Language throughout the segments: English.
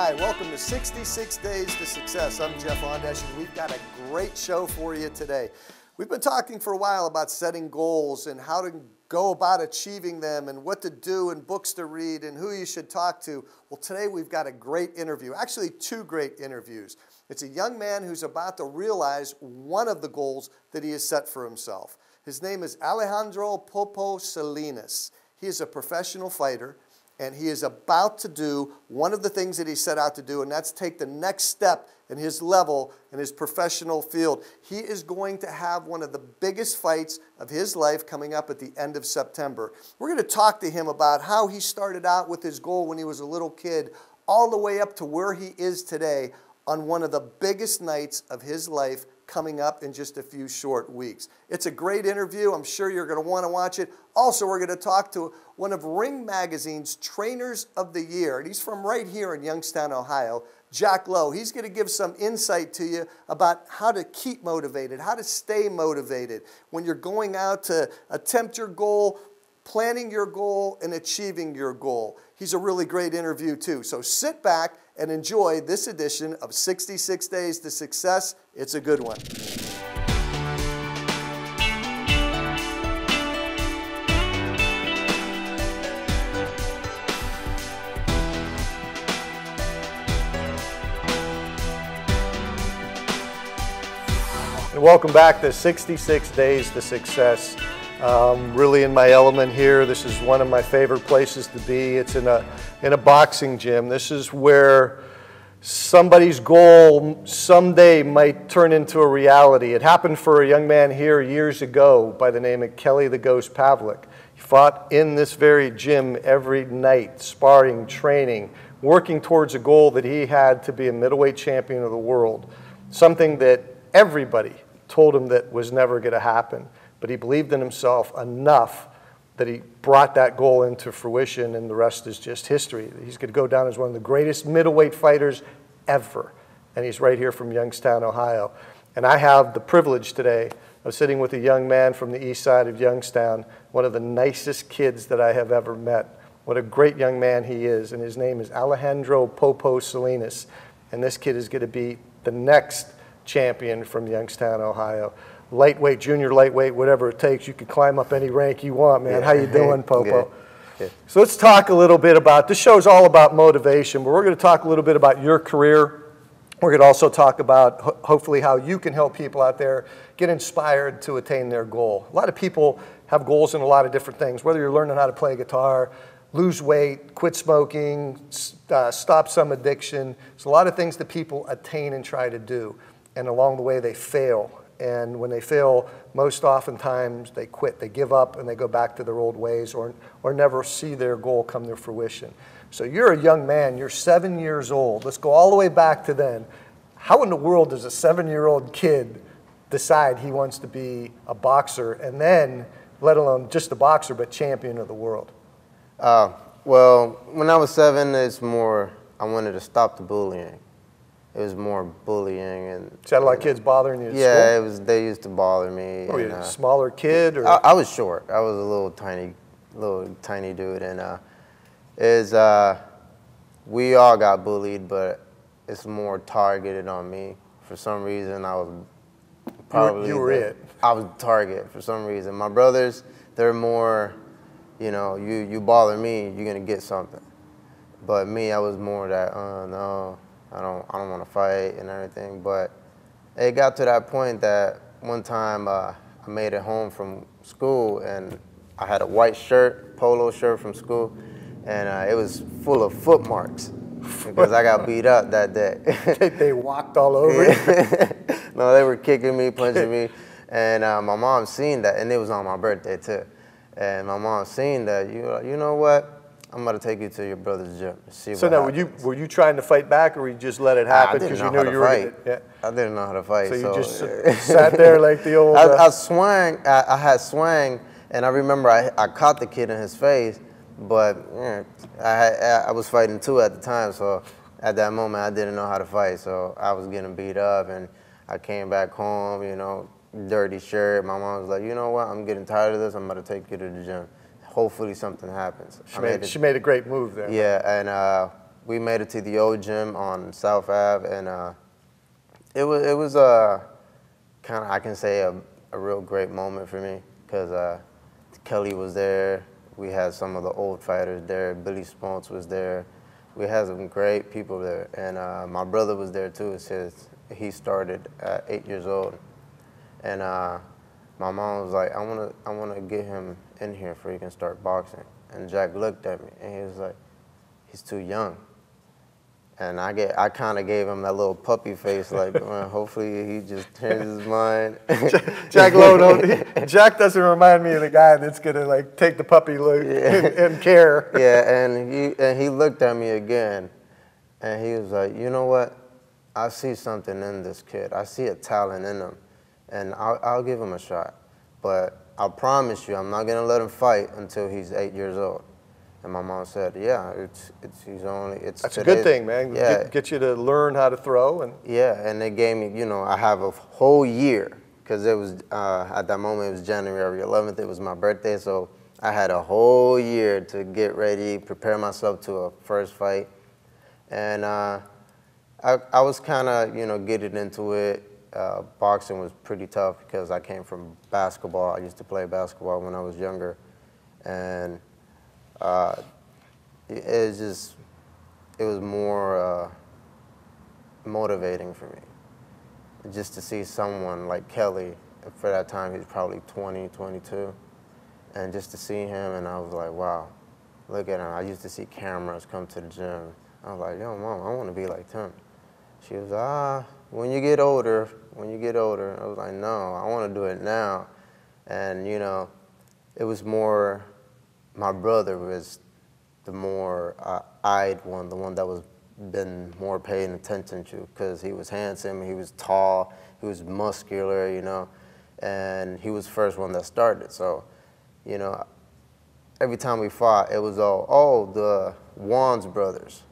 Hi, welcome to 66 Days to Success. I'm Jeff Ondash, and we've got a great show for you today. We've been talking for a while about setting goals and how to go about achieving them and what to do and books to read and who you should talk to. Well, today we've got a great interview, actually two great interviews. It's a young man who's about to realize one of the goals that he has set for himself. His name is Alejandro Popo Salinas. He is a professional fighter, and he is about to do one of the things that he set out to do, and that's take the next step in his level in his professional field. He is going to have one of the biggest fights of his life coming up at the end of September. We're going to talk to him about how he started out with his goal when he was a little kid, all the way up to where he is today on one of the biggest nights of his life coming up in just a few short weeks. It's a great interview. I'm sure you're going to want to watch it. Also, we're going to talk to one of Ring Magazine's Trainers of the Year, and he's from right here in Youngstown, Ohio, Jack Lowe. He's going to give some insight to you about how to keep motivated, how to stay motivated when you're going out to attempt your goal, planning your goal, and achieving your goal. He's a really great interview, too. So sit back and enjoy this edition of 66 Days to Success. It's a good one. And welcome back to 66 Days to Success. Really in my element here. This is one of my favorite places to be. It's in a boxing gym. This is where somebody's goal someday might turn into a reality. It happened for a young man here years ago by the name of Kelly the Ghost Pavlik. He fought in this very gym every night, sparring, training, working towards a goal that he had to be a middleweight champion of the world. Something that everybody told him that was never going to happen. But he believed in himself enough that he brought that goal into fruition, and the rest is just history. He's going to go down as one of the greatest middleweight fighters ever, and he's right here from Youngstown, Ohio. And I have the privilege today of sitting with a young man from the east side of Youngstown, one of the nicest kids that I have ever met. What a great young man he is, and his name is Alejandro Popo Salinas, and this kid is going to be the next champion from Youngstown, Ohio. Lightweight, junior lightweight, whatever it takes. You can climb up any rank you want, man. Yeah. How you doing, Popo? Good. So let's talk a little bit about, this show's all about motivation, but we're going to talk a little bit about your career. We're going to also talk about, hopefully, how you can help people out there get inspired to attain their goal. A lot of people have goals in a lot of different things, whether you're learning how to play guitar, lose weight, quit smoking, stop some addiction. There's a lot of things that people attain and try to do, and along the way they fail. And when they fail, most oftentimes they quit. They give up and they go back to their old ways or never see their goal come to fruition. So you're a young man. You're 7 years old. Let's go all the way back to then. How in the world does a 7-year-old kid decide he wants to be a boxer and then, let alone just a boxer, but champion of the world? Well, when I was 7, it's more I wanted to stop the bullying. It was more bullying and. Sounded like kids bothering you at school? Yeah, it was. They used to bother me. Oh, you're a smaller kid, or? I was short. I was a little tiny dude, and we all got bullied, but it's more targeted on me. For some reason, I was probably you were it. I was the target for some reason. My brothers, they're more, you bother me, you're gonna get something. But me, I was more that, no. I don't want to fight and everything, but it got to that point that one time I made it home from school and I had a white shirt, polo shirt from school, and it was full of foot marks because I got beat up that day. They walked all over you? No, they were kicking me, punching me, and my mom seen that, and it was on my birthday too. And my mom seen that, you know what? I'm going to take you to your brother's gym and see what happens. So now, were you trying to fight back, or you just let it happen because you knew you were going to? I didn't know how to fight. So you just sat there like the old... I swung, I had swung, and I remember I caught the kid in his face, but I was fighting too at the time, so at that moment I didn't know how to fight, so I was getting beat up, and I came back home, dirty shirt. My mom was like, you know what, I'm getting tired of this, I'm going to take you to the gym. Hopefully something happens. She made a great move there. Yeah, and we made it to the old gym on South Ave, and it was kind of, I can say, a real great moment for me, because Kelly was there. We had some of the old fighters there. Billy Sponts was there. We had some great people there, and my brother was there too. He started at 8 years old, and my mom was like, I wanna get him in here before he can start boxing. And Jack looked at me, and he was like, he's too young. And I kind of gave him that little puppy face, like, well, hopefully he just turns his mind. Jack Lowe, Jack doesn't remind me of the guy that's gonna like take the puppy look and care. Yeah, and he looked at me again, and he was like, you know what? I see something in this kid. I see a talent in him, and I'll give him a shot. But I promise you, I'm not gonna let him fight until he's 8 years old. And my mom said, yeah, That's a good thing, man. Yeah. Get you to learn how to throw. And yeah, and they gave me, I have a whole year, because it was, at that moment, it was January 11th. It was my birthday, so I had a whole year to get ready, prepare myself to a first fight. And I was kind of, getting into it. Boxing was pretty tough because I came from basketball. I used to play basketball when I was younger. And it was more motivating for me, just to see someone like Kelly. For that time, he was probably 20, 22, and just to see him, and I was like, wow, look at him. I used to see cameras come to the gym. I was like, yo, Mom, I want to be like him. She was, when you get older. I was like, no, I want to do it now. And, it was more, my brother was the more eyed one, the one that was been more paying attention to, because he was handsome, he was tall, he was muscular, and he was the first one that started. So, every time we fought, it was the Wands brothers.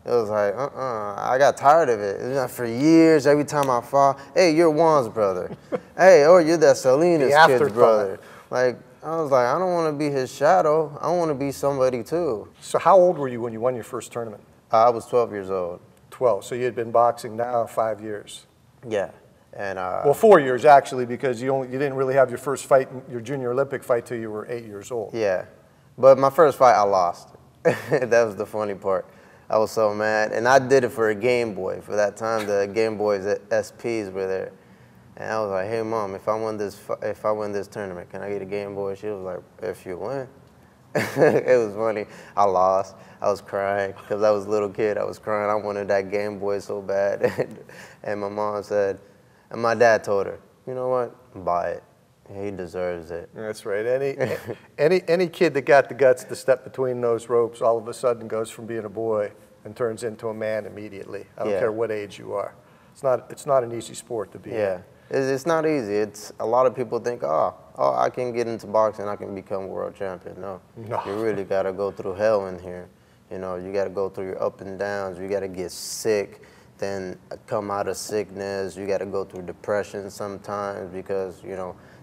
It was like, I got tired of it. It was like for years, every time I fought, hey, you're Juan's brother. Hey, you're that Salinas kid's brother. Like, I was like, I don't want to be his shadow. I want to be somebody too. So how old were you when you won your first tournament? I was 12 years old. 12. So you had been boxing now 5 years. Yeah. And well, 4 years actually, because you didn't really have your first fight, your junior Olympic fight, till you were 8 years old. Yeah. But my first fight, I lost. That was the funny part. I was so mad, and I did it for a Game Boy. For that time, the Game Boys SPs were there, and I was like, "Hey, Mom, if I win this tournament, can I get a Game Boy?" She was like, "If you win." It was funny. I lost. I was crying because I was a little kid. I was crying. I wanted that Game Boy so bad, and my mom said, and my dad told her, "You know what? Buy it. He deserves it." That's right. Any kid that got the guts to step between those ropes all of a sudden goes from being a boy and turns into a man immediately. I don't care what age you are. It's not an easy sport to be in. Yeah, it's not easy. It's a lot of people think, oh, I can get into boxing, I can become world champion. No, you really got to go through hell in here. You got to go through your up and downs. You got to get sick, then come out of sickness. You got to go through depression sometimes because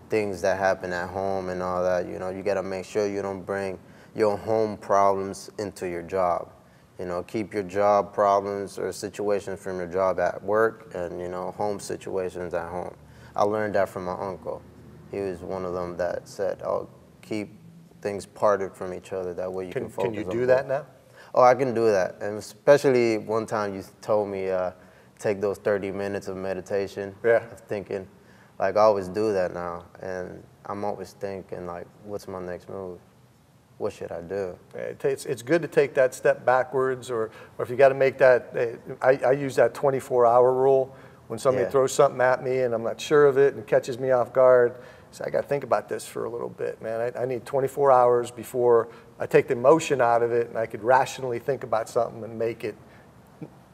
things that happen at home and all that. You got to make sure you don't bring your home problems into your job. Keep your job problems or situations from your job at work and, home situations at home. I learned that from my uncle. He was one of them that said, keep things parted from each other. That way you can focus on Can you do that now? Oh, I can do that. And especially one time you told me take those 30 minutes of meditation. Yeah. Of thinking. Like, I always do that now. And I'm always thinking, like, what's my next move? What should I do? It's good to take that step backwards, or if you got to make that, I use that 24-hour rule. When somebody throws something at me and I'm not sure of it and catches me off guard, so I got to think about this for a little bit, man. I need 24 hours before I take the emotion out of it and I could rationally think about something and make it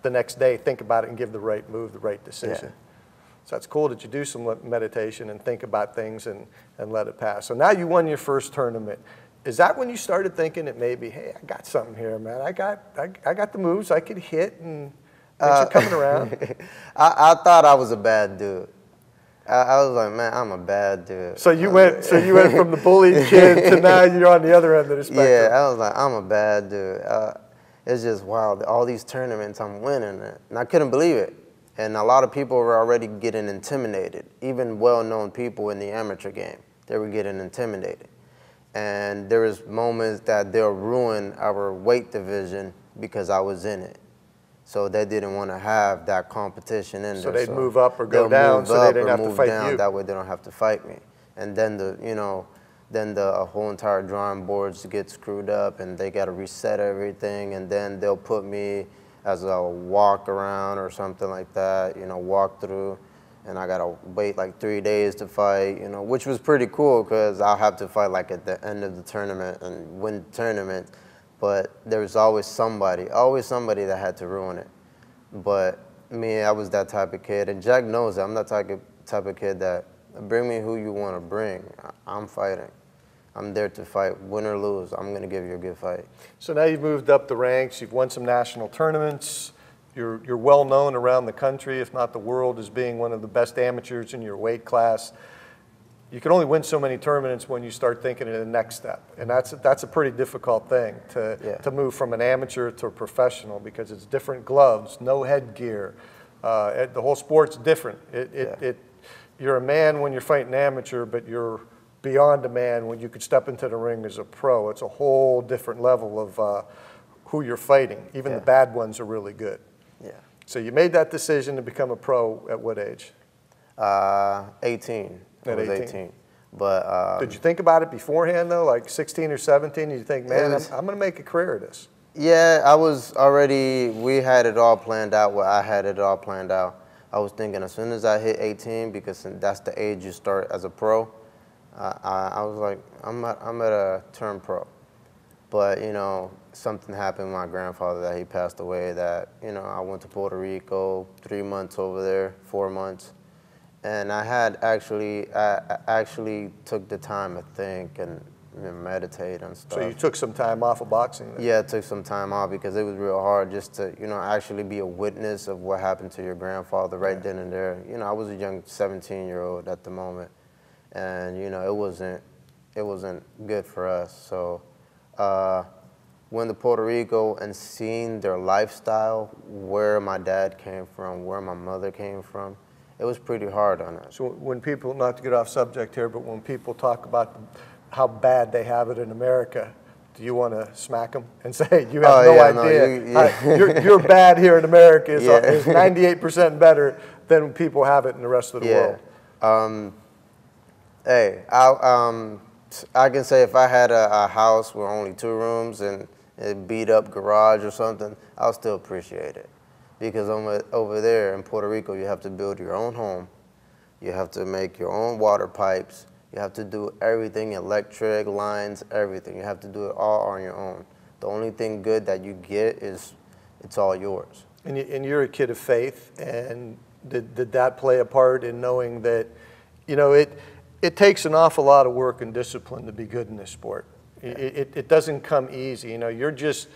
the next day, think about it and give the right move, the right decision. Yeah. So it's cool that you do some meditation and think about things and let it pass. So now you won your first tournament. Is that when you started thinking that maybe, hey, I got something here, man. I got the moves I could hit, and things are coming around? I thought I was a bad dude. I was like, man, I'm a bad dude. So you went from the bullied kid to now you're on the other end of the spectrum. Yeah, I was like, I'm a bad dude. it's just, wow, all these tournaments I'm winning. And I couldn't believe it. And a lot of people were already getting intimidated. Even well-known people in the amateur game, they were getting intimidated. And there was moments that they'll ruin our weight division because I was in it. So they didn't want to have that competition in there. So they'd move up or go down so they didn't have to fight you. That way they don't have to fight me. And then then the whole entire drawing boards get screwed up and they got to reset everything, and then they'll put me as a walk around or something like that, walk through, and I got to wait like 3 days to fight, which was pretty cool because I'll have to fight like at the end of the tournament and win the tournament, but there was always somebody that had to ruin it. But me, I was that type of kid, and Jack knows that I'm that type of kid that bring me who you want to bring. I'm fighting. I'm there to fight, win or lose. I'm going to give you a good fight. So now you've moved up the ranks. You've won some national tournaments. You're well known around the country, if not the world, as being one of the best amateurs in your weight class. You can only win so many tournaments when you start thinking of the next step, and that's a pretty difficult thing to move from an amateur to a professional, because it's different gloves, no headgear. The whole sport's different. You're a man when you're fighting amateur, but you're beyond a man when you could step into the ring as a pro. It's a whole different level of who you're fighting. Even the bad ones are really good. Yeah. So you made that decision to become a pro at what age? 18. At 18. But did you think about it beforehand though, like 16 or 17? You think, man, I'm going to make a career of this? Yeah, I was already. We had it all planned out. Well, I had it all planned out. I was thinking as soon as I hit 18, because that's the age you start as a pro. I was like, I'm at a turn pro. But, something happened with my grandfather that he passed away that, I went to Puerto Rico, 3 months over there, 4 months. And I actually took the time to think and meditate and stuff. So you took some time off of boxing then? Yeah, I took some time off because it was real hard just to, actually be a witness of what happened to your grandfather right then and there. I was a young 17-year-old at the moment. And it wasn't good for us. So when to Puerto Rico and seeing their lifestyle, where my dad came from, where my mother came from, it was pretty hard on us. So when people, not to get off subject here, but when people talk about how bad they have it in America, do you want to smack them and say, you have no idea? You're bad here in America is 98% better than people have it in the rest of the world. Hey, I can say if I had a house with only 2 rooms and a beat up garage or something, I'll still appreciate it. Because over there in Puerto Rico, you have to build your own home. You have to make your own water pipes. You have to do everything, electric lines, everything. You have to do it all on your own. The only thing good that you get is it's all yours. And you're a kid of faith, and did that play a part in knowing that, it takes an awful lot of work and discipline to be good in this sport. It doesn't come easy. You're just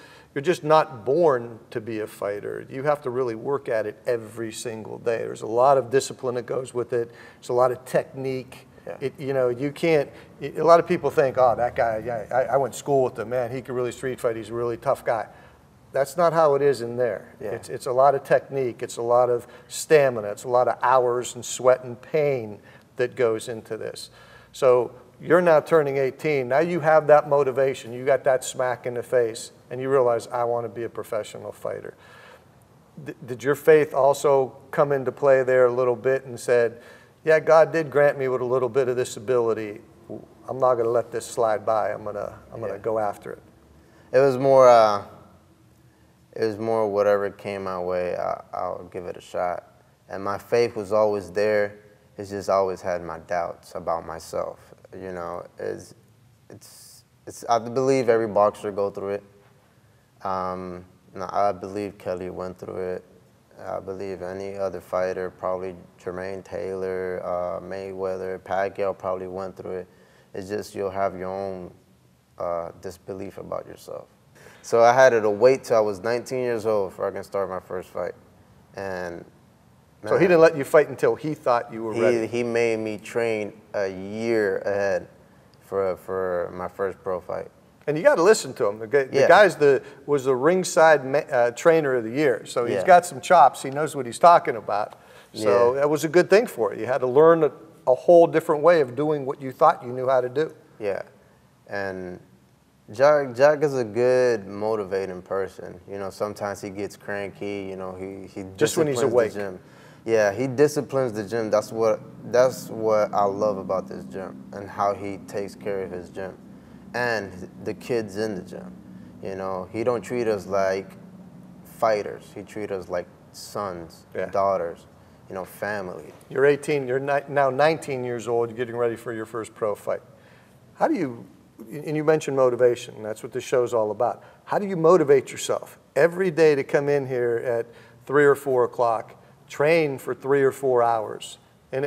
not born to be a fighter. You have to really work at it every single day. There's a lot of discipline that goes with it. There's a lot of technique. Yeah. You can't. A lot of people think, oh, that guy. I went to school with him. Man, he could really street fight. He's a really tough guy. That's not how it is in there. Yeah. It's a lot of technique. It's a lot of stamina. It's a lot of hours and sweat and pain that goes into this. So you're now turning 18. Now you have that motivation. You got that smack in the face, and you realize, I want to be a professional fighter. Did your faith also come into play there a little bit and said, yeah, God did grant me with a little bit of this ability. I'm not going to let this slide by. I'm gonna go after it. It was more whatever came my way, I'll give it a shot. And my faith was always there. It's just always had my doubts about myself. I believe every boxer go through it. I believe Kelly went through it. I believe any other fighter, probably Jermaine Taylor, Mayweather, Pacquiao probably went through it. It's just you'll have your own disbelief about yourself. So I had to wait till I was 19 years old before I can start my first fight. And man, so he didn't let you fight until he thought you were ready? He made me train a year ahead for my first pro fight. And you got to listen to him. The guy's was the ringside trainer of the year, so he's got some chops. He knows what he's talking about. So that was a good thing for you. You had to learn a whole different way of doing what you thought you knew how to do. Yeah, and Jack is a good motivating person. You know, sometimes he gets cranky. You know, he just when he's awake. The gym. Yeah, he disciplines the gym. That's what I love about this gym and how he takes care of his gym and the kids in the gym. You know, he don't treat us like fighters. He treats us like sons, daughters, you know, family. You're 18. You're now 19 years old. You're getting ready for your first pro fight. How do you? And you mentioned motivation. That's what this show's all about. How do you motivate yourself every day to come in here at 3 or 4 o'clock? Train for 3 or 4 hours, and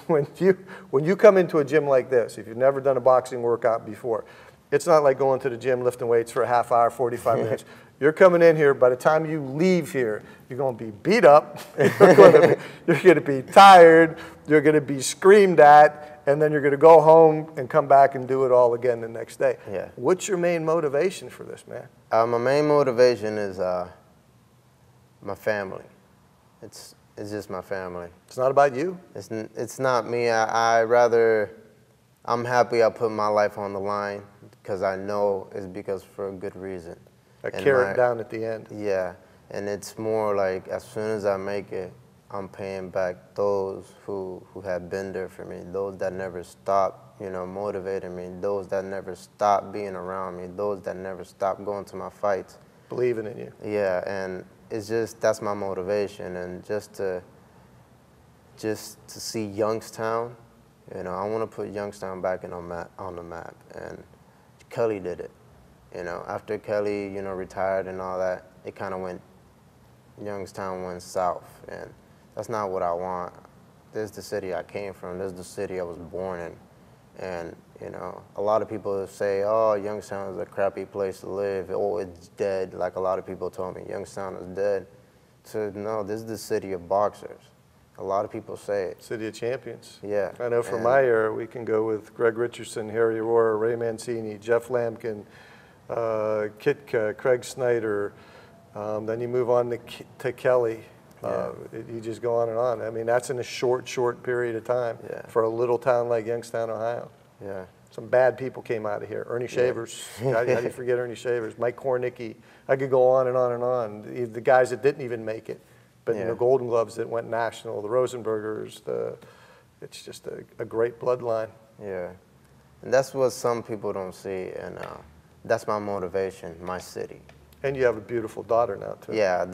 when you come into a gym like this, if you've never done a boxing workout before, it's not like going to the gym lifting weights for a half hour, 45 minutes. You're coming in here. By the time you leave here, you're going to be beat up. You're going to be tired. You're going to be screamed at, and then you're going to go home and come back and do it all again the next day. Yeah. What's your main motivation for this, man? My main motivation is my family. It's just my family. It's not about you? It's not me. I'm happy I put my life on the line because I know it's because for a good reason. A carrot down at the end. Yeah, and it's more like as soon as I make it, I'm paying back those who have been there for me, those that never stopped, you know, motivating me, those that never stopped being around me, those that never stopped going to my fights. Believing in you. Yeah, and it's just, that's my motivation, and just to see Youngstown, you know, I want to put Youngstown back on the map, and Kelly did it. You know, after Kelly, you know, retired and all that, it kind of Youngstown went south, and that's not what I want. This is the city I came from. This is the city I was born in, and you know, a lot of people say, oh, Youngstown is a crappy place to live. Oh, it's dead. Like a lot of people told me, Youngstown is dead. So no, this is the city of boxers. A lot of people say it. City of champions. Yeah. I know from my era, we can go with Greg Richardson, Harry Aurora, Ray Mancini, Jeff Lampkin, Kitka, Craig Snyder. Then you move on to Kelly. You just go on and on. I mean, that's in a short period of time for a little town like Youngstown, Ohio. Yeah. Some bad people came out of here. Ernie Shavers. How do you forget Ernie Shavers? Mike Kornicki. I could go on and on and on. The guys that didn't even make it, but the Golden Gloves that went national, the Rosenbergers. It's just a great bloodline. Yeah, and that's what some people don't see, and that's my motivation, my city. And you have a beautiful daughter now, too. Yeah,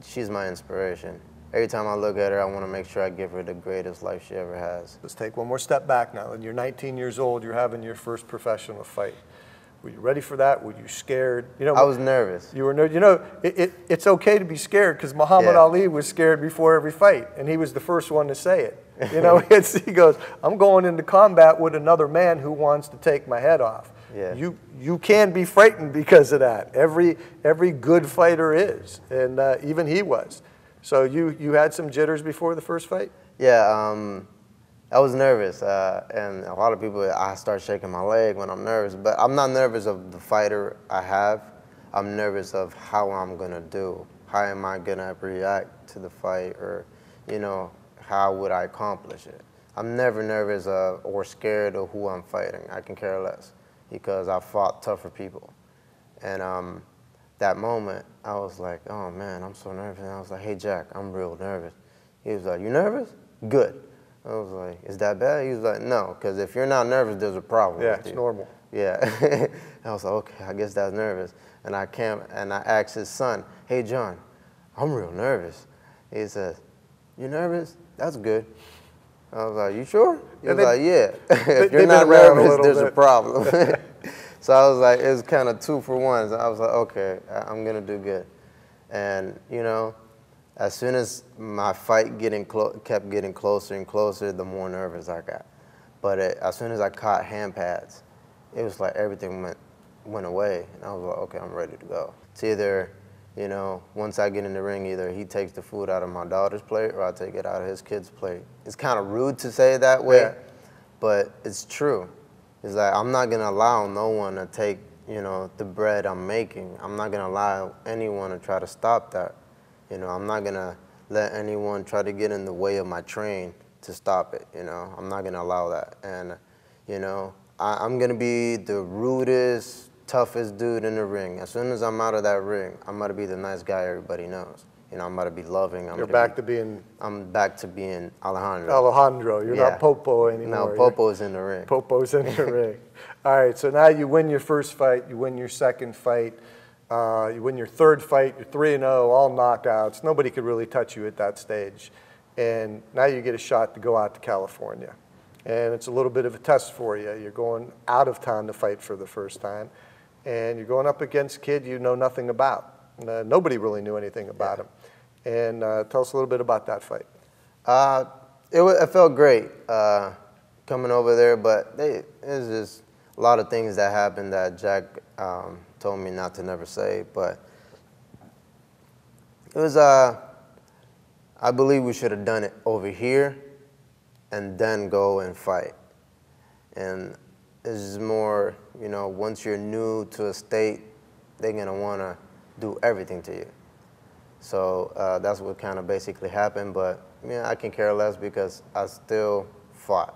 she's my inspiration. Every time I look at her, I want to make sure I give her the greatest life she ever has. Let's take one more step back now. You're 19 years old. You're having your first professional fight. Were you ready for that? Were you scared? You know, I was nervous. You were nervous. You know, it's okay to be scared because Muhammad Ali was scared before every fight, and he was the first one to say it. You know, he goes, "I'm going into combat with another man who wants to take my head off." Yeah. You can be frightened because of that. Every good fighter is, and even he was. So you had some jitters before the first fight? Yeah, I was nervous, and a lot of people, I start shaking my leg when I'm nervous, but I'm not nervous of the fighter I have. I'm nervous of how I'm gonna do. How am I gonna react to the fight, or, you know, how would I accomplish it? I'm never nervous or scared of who I'm fighting. I can care less because I fought tougher people. And that moment, I was like, oh man, I'm so nervous. And I was like, hey Jack, I'm real nervous. He was like, you nervous? Good. I was like, is that bad? He was like, no, because if you're not nervous, there's a problem. Yeah, it's normal. Yeah. I was like, okay, I guess that's nervous. And I asked his son, hey John, I'm real nervous. He says, you nervous? That's good. I was like, you sure? He was like, yeah. If you're not nervous, there's a problem. So I was like, it was kind of 2 for 1. So I was like, okay, I'm going to do good. And, you know, as soon as my fight kept getting closer and closer, the more nervous I got. But as soon as I caught hand pads, it was like everything went away. And I was like, okay, I'm ready to go. It's either, you know, once I get in the ring, either he takes the food out of my daughter's plate or I take it out of his kid's plate. It's kind of rude to say it that way, but it's true. It's like I'm not gonna allow no one to take, you know, the bread I'm making. I'm not gonna allow anyone to try to stop that. You know, I'm not gonna let anyone try to get in the way of my train to stop it. You know, I'm not gonna allow that. And, you know, I'm gonna be the rudest, toughest dude in the ring. As soon as I'm out of that ring, I'm gonna be the nice guy everybody knows. You know, I'm gonna be loving. You're back to being... I'm back to being Alejandro. Alejandro. You're not Popo anymore. No, Popo's in the ring. Popo's in the ring. All right, so now you win your first fight, you win your second fight, you win your third fight, you're 3-0, all knockouts. Nobody could really touch you at that stage. And now you get a shot to go out to California. And it's a little bit of a test for you. You're going out of town to fight for the first time. And you're going up against a kid you know nothing about. Nobody really knew anything about him. And tell us a little bit about that fight. It felt great coming over there, but it was just a lot of things that happened that Jack told me not to never say. But it was, I believe we should have done it over here and then go and fight. And it's just more, you know, once you're new to a state, they're going to want to do everything to you. So that's what kind of basically happened. But yeah, I can care less because I still fought.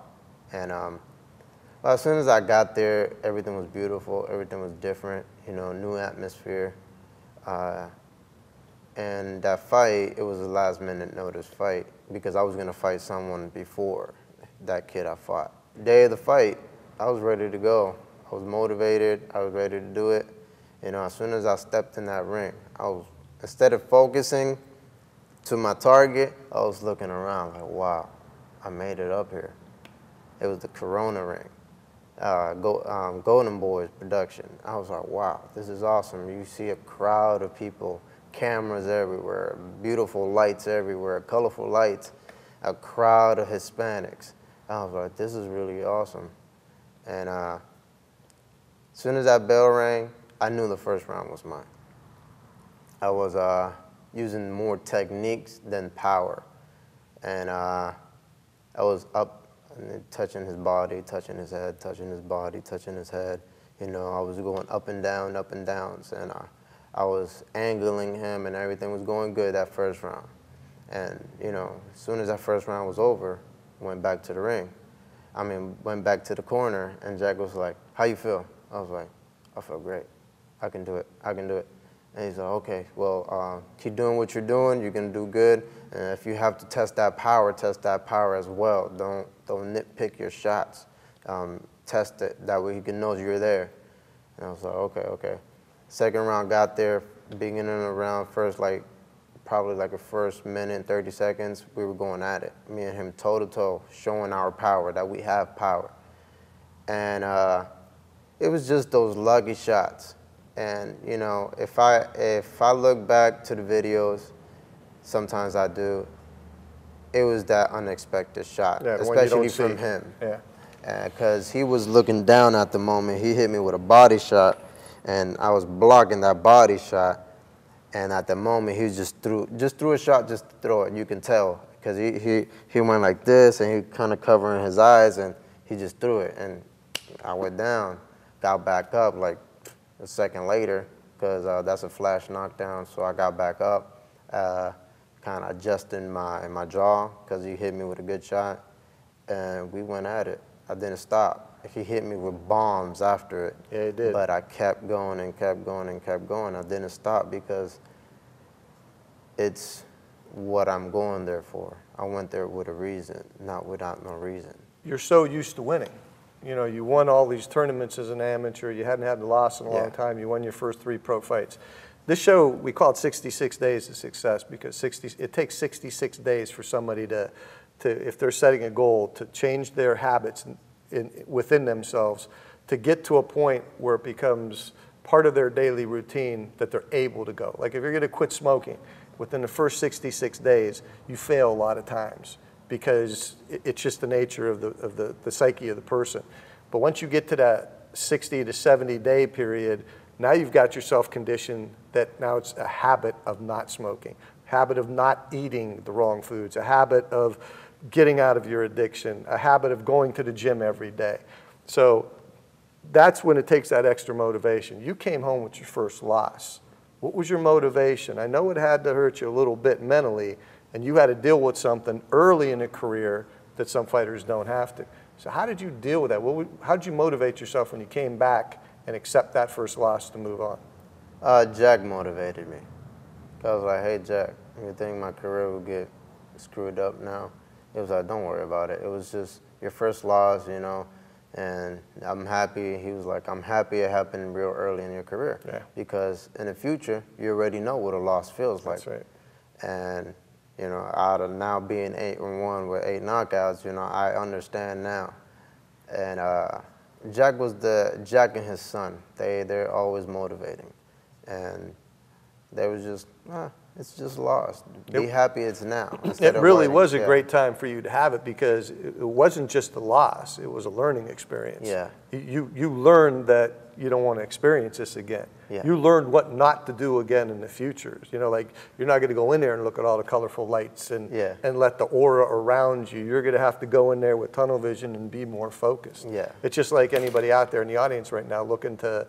And well, as soon as I got there, everything was beautiful. Everything was different, you know, new atmosphere. And that fight, it was a last-minute notice fight because I was going to fight someone before that kid I fought. The day of the fight, I was ready to go. I was motivated. I was ready to do it. You know, as soon as I stepped in that ring, I was, instead of focusing to my target, I was looking around like, wow, I made it up here. It was the Corona ring, Golden Boys production. I was like, wow, this is awesome. You see a crowd of people, cameras everywhere, beautiful lights everywhere, colorful lights, a crowd of Hispanics. I was like, this is really awesome. And as soon as that bell rang, I knew the first round was mine. I was using more techniques than power. And I was up and touching his body, touching his head, touching his body, touching his head. You know, I was going up and downs. And I was angling him and everything was going good that first round. And, you know, as soon as that first round was over, went back to the ring. Went back to the corner and Jack was like, how you feel? I was like, I feel great. I can do it. I can do it. And he's like, okay, well, keep doing what you're doing. You're going to do good. And if you have to test that power as well. Don't nitpick your shots. Test it. That way he can know you're there. And I was like, okay. Second round got there, beginning of the round, probably like the first minute, 30 seconds, we were going at it. Me and him toe-to-toe, showing our power, that we have power. And it was just those lucky shots. And, you know, if I look back to the videos, sometimes I do, it was that unexpected shot, especially from him. Yeah. Because he was looking down at the moment. He hit me with a body shot, and I was blocking that body shot. And at the moment, he just threw a shot just to throw it. You can tell, because he went like this, and he kind of covering his eyes, and he just threw it. And I went down, got back up like a second later, because that's a flash knockdown. So I got back up, kind of adjusting my jaw, because he hit me with a good shot. And we went at it. I didn't stop. He hit me with bombs after it. Yeah, he did. But I kept going and kept going and kept going. I didn't stop because it's what I'm going there for. I went there with a reason, not without no reason. You're so used to winning. You know, you won all these tournaments as an amateur. You hadn't had a loss in a long time. You won your first 3 pro fights. This show, we call it 66 Days to Success because it takes 66 days for somebody to, if they're setting a goal, to change their habits within themselves to get to a point where it becomes part of their daily routine that they're able to go. Like if you're going to quit smoking, within the first 66 days, you fail a lot of times because it's just the nature of the psyche of the person. But once you get to that 60 to 70 day period, now you've got yourself conditioned that now it's a habit of not smoking, habit of not eating the wrong foods, a habit of getting out of your addiction, a habit of going to the gym every day. So that's when it takes that extra motivation. You came home with your first loss. What was your motivation? I know it had to hurt you a little bit mentally, and you had to deal with something early in a career that some fighters don't have to. So how did you deal with that? How did you motivate yourself when you came back and accept that first loss to move on? Jack motivated me. I was like, hey, Jack, you think my career will get screwed up now? It was like, don't worry about it. It was just your first loss, you know, and I'm happy. He was like, I'm happy it happened real early in your career. Yeah. Because in the future, you already know what a loss feels like. That's right. And, you know, out of now being 8-1 with 8 knockouts, you know, I understand now. And Jack and his son, they're always motivating. And they was just, it's just lost. Be happy it's now. It really was a great time for you to have it, because it wasn't just a loss, it was a learning experience. Yeah. You learned that you don't want to experience this again. Yeah. You learned what not to do again in the future. You know, like, you're not going to go in there and look at all the colorful lights and let the aura around you. You're going to have to go in there with tunnel vision and be more focused. Yeah. It's just like anybody out there in the audience right now looking to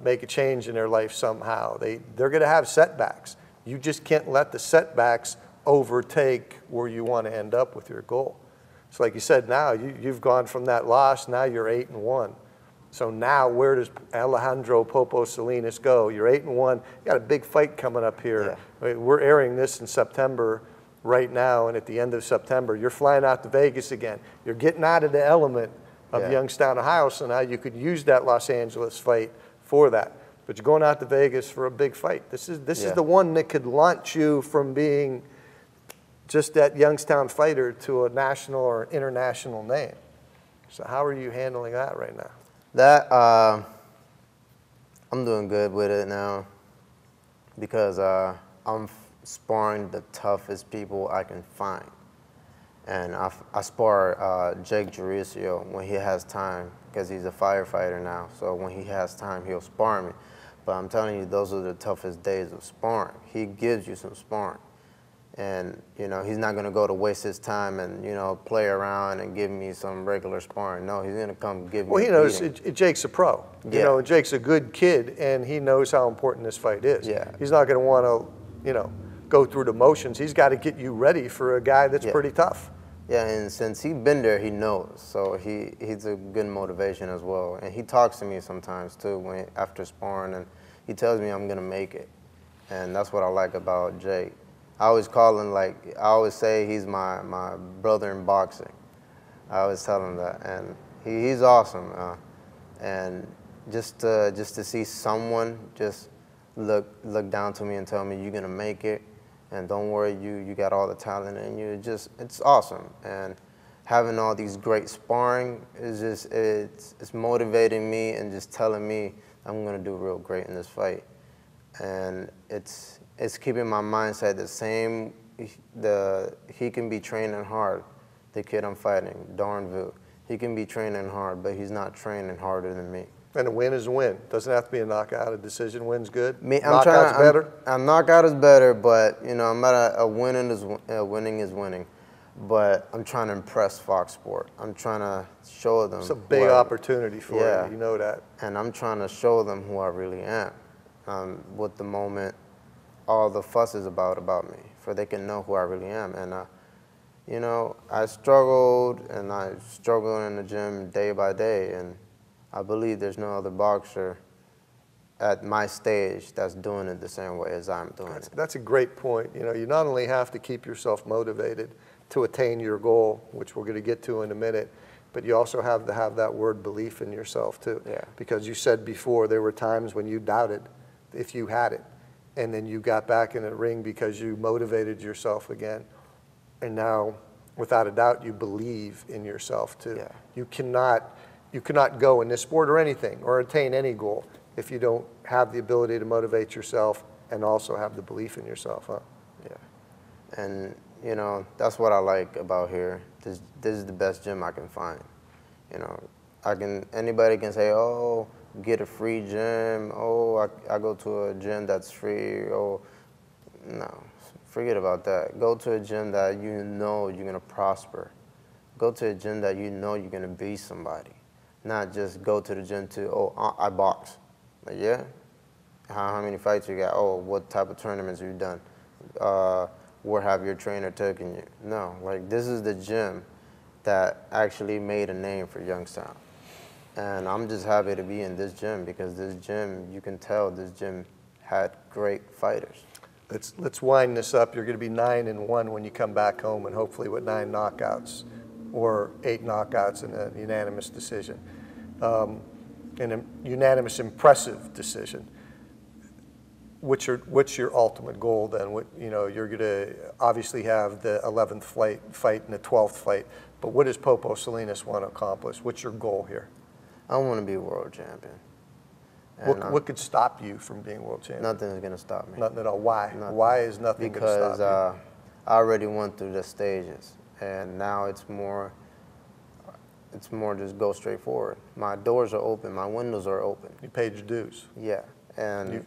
make a change in their life somehow. They're going to have setbacks. You just can't let the setbacks overtake where you want to end up with your goal. So like you said, now you've gone from that loss, now you're 8-1. So now where does Alejandro Popo Salinas go? You're 8-1. You got a big fight coming up here. Yeah. We're airing this in September right now, and at the end of September, you're flying out to Vegas again. You're getting out of the element of Youngstown, Ohio, so now you could use that Los Angeles fight for that. But you're going out to Vegas for a big fight. This is the one that could launch you from being just that Youngstown fighter to a national or international name. So how are you handling that right now? That, I'm doing good with it now, because I'm sparring the toughest people I can find. And I spar Jake Juricio when he has time, because he's a firefighter now. So when he has time, he'll spar me. But I'm telling you, those are the toughest days of sparring. He gives you some sparring. And, you know, he's not going to go to waste his time and, you know, play around and give me some regular sparring. No, he's going to come give me Well, he knows Jake's a pro. Yeah. You know, Jake's a good kid, and he knows how important this fight is. Yeah. He's not going to want to, you know, go through the motions. He's got to get you ready for a guy that's pretty tough. Yeah, and since he's been there, he knows. So he's a good motivation as well. And he talks to me sometimes, too, after sparring, and he tells me I'm going to make it. And that's what I like about Jake. I always call him, like, I always say he's my brother in boxing. I always tell him that. And he's awesome. And just to see someone just look down to me and tell me you're going to make it, and don't worry, you got all the talent in you, it's awesome. And having all these great sparring is just, it's motivating me and just telling me I'm going to do real great in this fight. And it's keeping my mindset the same. He can be training hard, the kid I'm fighting, Darnville. He can be training hard, but he's not training harder than me. And a win is a win. Doesn't have to be a knockout. A decision win's good. Knockout's better. A knockout is better, but you know, I'm not a winning is winning. But I'm trying to impress Fox Sport. I'm trying to show them. It's a big opportunity for you. You know that. And I'm trying to show them who I really am. With the moment, all the fuss is about me, for they can know who I really am. And you know, I struggled in the gym day by day, and I believe there's no other boxer at my stage that's doing it the same way as I'm doing it. That's a great point. You know, you not only have to keep yourself motivated to attain your goal, which we're going to get to in a minute, but you also have to have that word belief in yourself too. Yeah. Because you said before there were times when you doubted if you had it, and then you got back in the ring because you motivated yourself again, and now, without a doubt, you believe in yourself too. Yeah. You cannot go in this sport or anything or attain any goal if you don't have the ability to motivate yourself and also have the belief in yourself, huh? Yeah. And you know, that's what I like about here. This is the best gym I can find. You know, anybody can say, oh, get a free gym. Oh, I go to a gym that's free. Oh, no, forget about that. Go to a gym that you know you're gonna prosper. Go to a gym that you know you're gonna be somebody. not just go to the gym to, oh, I box. Like, yeah? How many fights you got? Oh, what type of tournaments have you done? Where have your trainer taken you? No, like this is the gym that actually made a name for Youngstown. And I'm just happy to be in this gym because this gym, you can tell this gym had great fighters. Let's wind this up. You're going to be 9-1 when you come back home, and hopefully with 9 knockouts or 8 knockouts in a unanimous decision, in a unanimous impressive decision. What's your ultimate goal then? You're going to obviously have the 11th fight and the 12th fight, but what does Popo Salinas want to accomplish? What's your goal here? I want to be a world champion. What could stop you from being world champion? Nothing's going to stop me. Nothing at all. Why? Nothing. Why is nothing going to stop you? Because I already went through the stages, and now it's more just go straight forward. My doors are open. My windows are open. You paid your dues. Yeah. And you've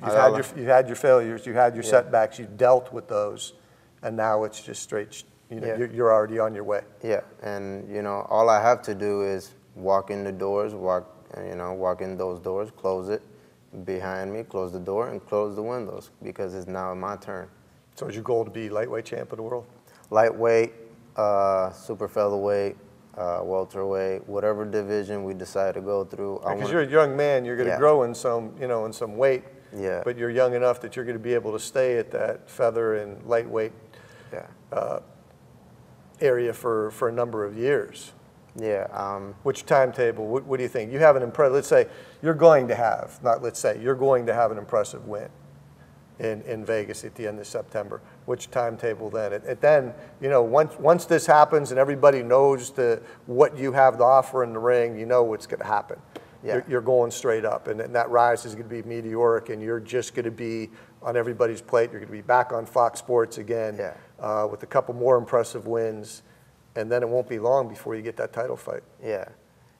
had your failures, you had your setbacks, you dealt with those, and now it's just straight, you're already on your way. Yeah, and all I have to do is walk in the doors, walk in those doors, close it behind me, close the door, and close the windows because it's now my turn. So is your goal to be lightweight champ of the world? Lightweight, super featherweight, welterweight, whatever division we decide to go through. Because you're a young man, you're going to grow in some weight. Yeah. But you're young enough that you're going to be able to stay at that feather and lightweight area for a number of years. Yeah. What's your timetable? What do you think? You have an impressive. Let's say you're going to have, not let's say, you're going to have an impressive win in Vegas at the end of September. What's your timetable then? Then, once this happens and everybody knows what you have to offer in the ring, you know what's going to happen. Yeah. You're going straight up, and that rise is going to be meteoric, and you're just going to be on everybody's plate. You're going to be back on Fox Sports again with a couple more impressive wins, and then it won't be long before you get that title fight. Yeah.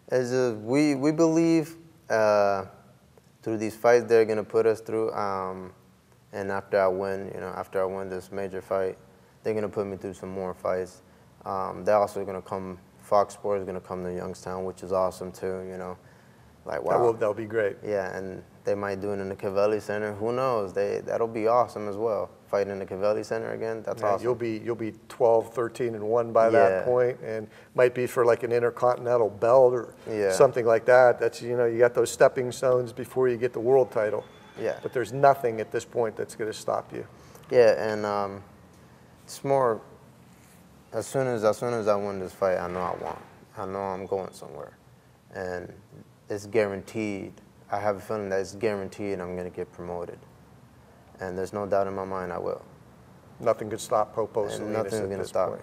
We believe through these fights they're going to put us through, and after I win this major fight, they're going to put me through some more fights. They're also going to come, Fox Sports is going to come to Youngstown, which is awesome too, Like, wow. That'll be great. Yeah, and they might do it in the Cavelli Center. Who knows? That'll be awesome as well. Fighting in the Cavelli Center again, that's awesome. You'll be 12, 13-1 by that point, and might be for like an intercontinental belt or something like that. That's you got those stepping stones before you get the world title. Yeah. But there's nothing at this point that's going to stop you. Yeah, and it's more. As soon as I win this fight, I know I won. I know I'm going somewhere, and it's guaranteed. I have a feeling that it's guaranteed I'm going to get promoted. And there's no doubt in my mind I will. Nothing could stop Popo Salinas. Nothing's going to stop me.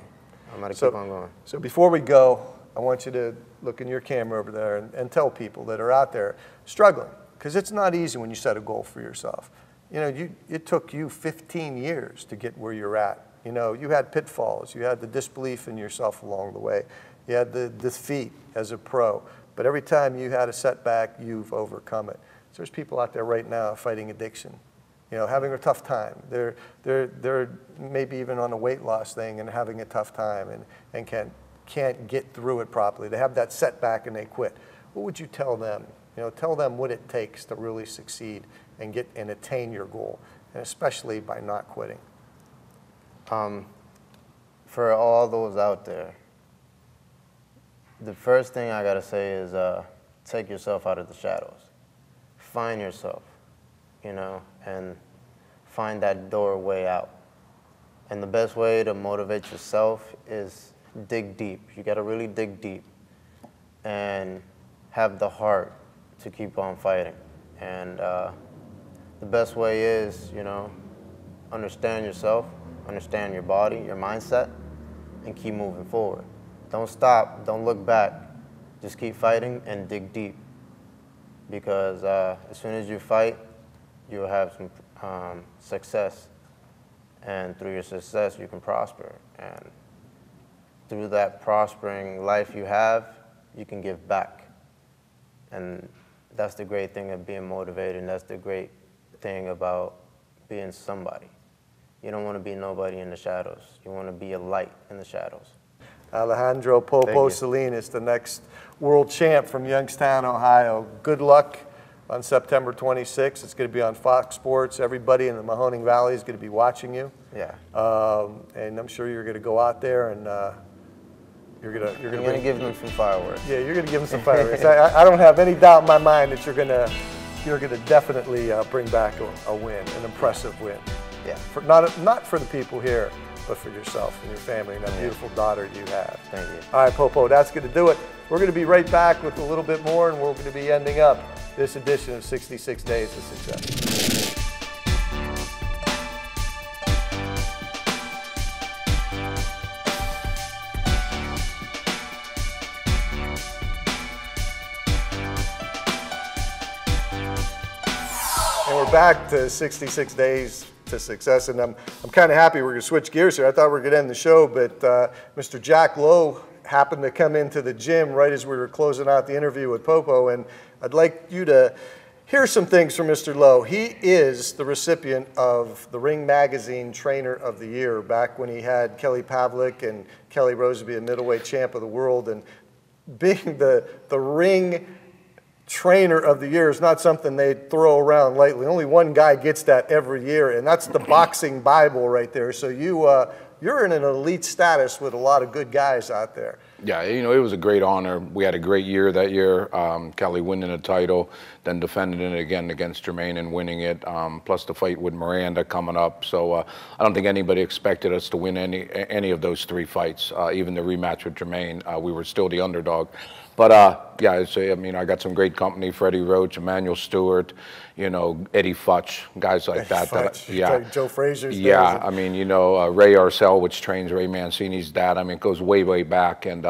I'm going to keep on going. So before we go, I want you to look in your camera over there and tell people that are out there struggling, because it's not easy when you set a goal for yourself. It took you 15 years to get where you're at. You had pitfalls. You had the disbelief in yourself along the way. You had the defeat as a pro. But every time you had a setback, you've overcome it. So there's people out there right now fighting addiction, having a tough time. They're maybe even on a weight loss thing and having a tough time and can't get through it properly. They have that setback and they quit. What would you tell them? Tell them what it takes to really succeed and attain your goal, and especially by not quitting. For all those out there, the first thing I gotta say is take yourself out of the shadows. Find yourself, and find that doorway out. And the best way to motivate yourself is dig deep. You gotta really dig deep and have the heart to keep on fighting. And the best way is, understand yourself, understand your body, your mindset, and keep moving forward. Don't stop, don't look back. Just keep fighting and dig deep. Because as soon as you fight, you'll have some success. And through your success, you can prosper. And through that prospering life you have, you can give back. And that's the great thing of being motivated, and that's the great thing about being somebody. You don't want to be nobody in the shadows. You want to be a light in the shadows. Alejandro Popo Salinas, the next world champ from Youngstown, Ohio. Good luck on September 26th. It's going to be on Fox Sports. Everybody in the Mahoning Valley is going to be watching you. Yeah. And I'm sure you're going to go out there and you're going to give them some fireworks. Yeah, you're going to give them some fireworks. I don't have any doubt in my mind that you're going to definitely bring back a win, an impressive win. Yeah. Not for the people here, but for yourself and your family and that beautiful daughter you have. Thank you. All right, Popo, that's going to do it. We're going to be right back with a little bit more, and we're going to be ending up this edition of 66 Days to Success. And we're back to 66 Days to Success, and I'm kind of happy we're going to switch gears here. I thought we were going to end the show, but Mr. Jack Lowe happened to come into the gym right as we were closing out the interview with Popo, and I'd like you to hear some things from Mr. Lowe. He is the recipient of the Ring Magazine Trainer of the Year back when he had Kelly Pavlik and Kelly Roseby, a middleweight champ of the world, and being the Ring Trainer of the Year is not something they throw around lightly. Only one guy gets that every year, and that's the boxing Bible right there. So you're in an elite status with a lot of good guys out there. Yeah, you know, it was a great honor. We had a great year that year. Kelly winning a title, then defending it again against Jermaine and winning it, plus the fight with Miranda coming up. So I don't think anybody expected us to win any of those three fights, even the rematch with Jermaine. We were still the underdog. But yeah, I mean, I got some great company: Freddie Roach, Emmanuel Stewart, you know, Eddie Futch, guys like that. Yeah, Joe Frazier's. Yeah, I mean, you know, Ray Arcel, which trains Ray Mancini's dad. I mean, it goes way, way back. And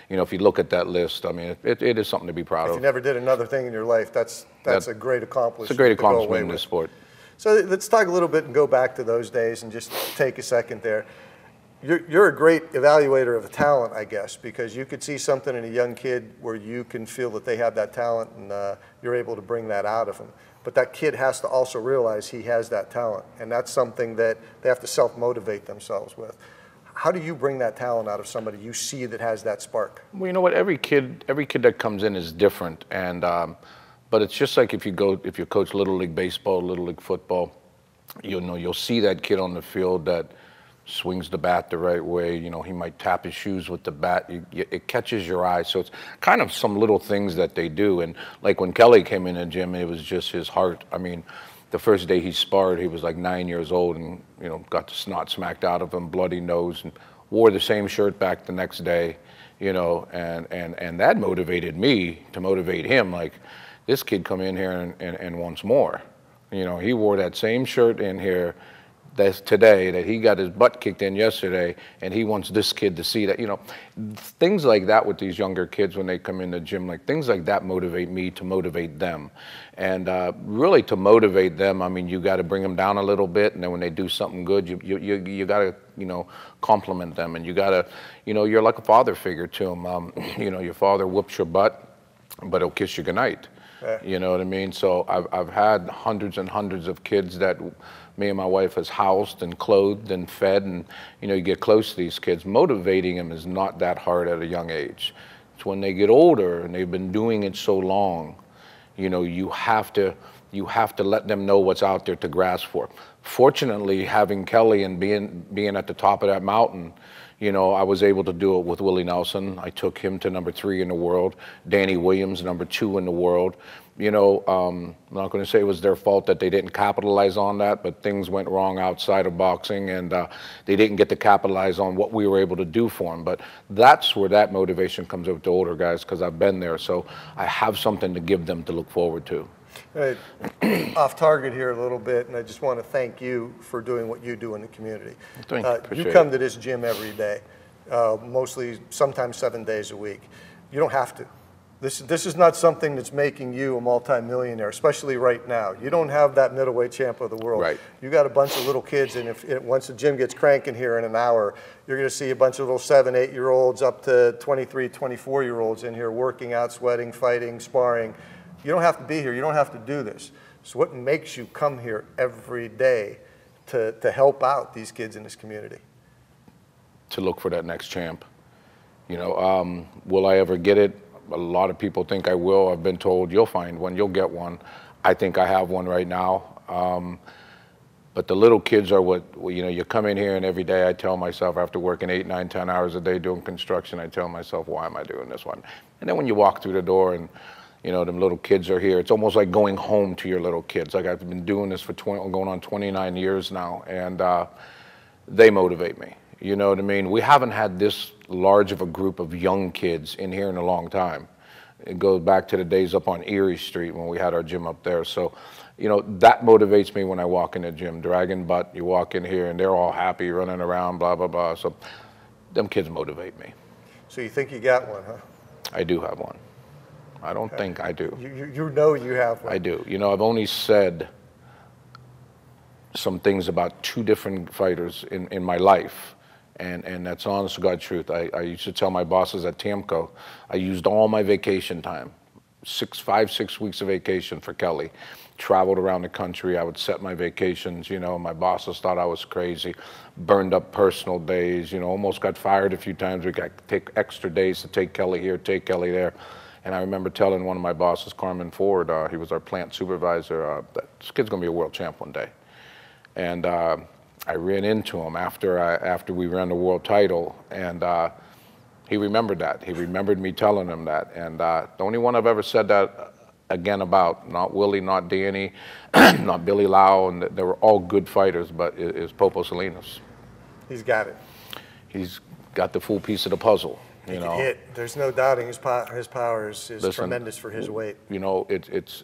you know, if you look at that list, I mean, it is something to be proud of. If you never did another thing in your life, that's a great accomplishment. It's a great accomplishment in this sport. So let's talk a little bit and go back to those days and just take a second there. You're a great evaluator of talent, I guess, because you could see something in a young kid where you can feel that they have that talent and you're able to bring that out of them. But that kid has to also realize he has that talent, and that's something that they have to self-motivate themselves with. How do you bring that talent out of somebody you see that has that spark? Well, you know what? Every kid that comes in is different, and but it's just like if you coach Little League baseball, Little League football, you know, you'll see that kid on the field that swings the bat the right way. You know, he might tap his shoes with the bat. It catches your eye. So it's kind of some little things that they do. And like when Kelly came in the gym, it was just his heart. I mean, the first day he sparred, he was like 9 years old and, you know, got the snot smacked out of him, bloody nose, and wore the same shirt back the next day, you know, and that motivated me to motivate him. Like, this kid come in here and wants more. You know, he wore that same shirt in here today that he got his butt kicked in yesterday, and he wants this kid to see that. You know, things like that with these younger kids when they come in the gym, like things like that motivate me to motivate them. And really to motivate them, I mean, you got to bring them down a little bit, and then when they do something good, you got to, you know, compliment them, and you got to, you know, you're like a father figure to them. You know, your father whoops your butt, but he'll kiss you goodnight. Yeah. You know what I mean? So I've had hundreds and hundreds of kids that me and my wife has housed and clothed and fed, and you know, you get close to these kids. Motivating them is not that hard at a young age. It's when they get older and they've been doing it so long, you know, you have to let them know what's out there to grasp for. Fortunately, having Kelly and being at the top of that mountain, you know, I was able to do it with Willie Nelson. I took him to #3 in the world. Danny Williams, #2 in the world. You know, I'm not going to say it was their fault that they didn't capitalize on that, but things went wrong outside of boxing, and they didn't get to capitalize on what we were able to do for them. But that's where that motivation comes up to older guys, because I've been there, so I have something to give them to look forward to. Right. Off target here a little bit, and I just want to thank you for doing what you do in the community. Thank you. You come to this gym every day, mostly, sometimes 7 days a week. You don't have to. This is not something that's making you a multimillionaire, especially right now. You don't have that middleweight champ of the world. Right. You got a bunch of little kids, and once the gym gets cranking here in an hour, you're going to see a bunch of little 7, 8-year-olds up to 23, 24-year-olds in here working out, sweating, fighting, sparring. You don't have to be here. You don't have to do this. So what makes you come here every day to help out these kids in this community? To look for that next champ. You know, will I ever get it? A lot of people think I will. I've been told you'll find one, you'll get one. I think I have one right now. But the little kids are what, you know, you come in here and every day I tell myself, after working 8, 9, 10 hours a day doing construction, I tell myself, why am I doing this one? And then when you walk through the door and, you know, them little kids are here, it's almost like going home to your little kids. Like, I've been doing this for going on 29 years now, and they motivate me. You know what I mean? We haven't had this large of a group of young kids in here in a long time. It goes back to the days up on Erie Street when we had our gym up there. So, you know, that motivates me when I walk in the gym. Dragon butt, you walk in here and they're all happy, running around, blah, blah, blah. So them kids motivate me. So you think you got one, huh? I do have one. I don't think I do. You know you have one. I do. You know, I've only said some things about 2 different fighters in my life. And that's honest to God truth. I used to tell my bosses at Tamco, I used all my vacation time, 5, 6 weeks of vacation for Kelly. Traveled around the country. I would set my vacations, you know, my bosses thought I was crazy, burned up personal days, you know, almost got fired a few times. We got to take extra days to take Kelly here, take Kelly there. And I remember telling one of my bosses, Carmen Ford, he was our plant supervisor, this kid's gonna be a world champ one day. And I ran into him after we ran the world title, and he remembered that. He remembered me telling him that. And the only one I've ever said that again about, not Willie, not Danny, not Billy Lau, and they were all good fighters, but is Popo Salinas. He's got it. He's got the full piece of the puzzle. He can hit. There's no doubting his power is Listen, tremendous for his weight. You know, it's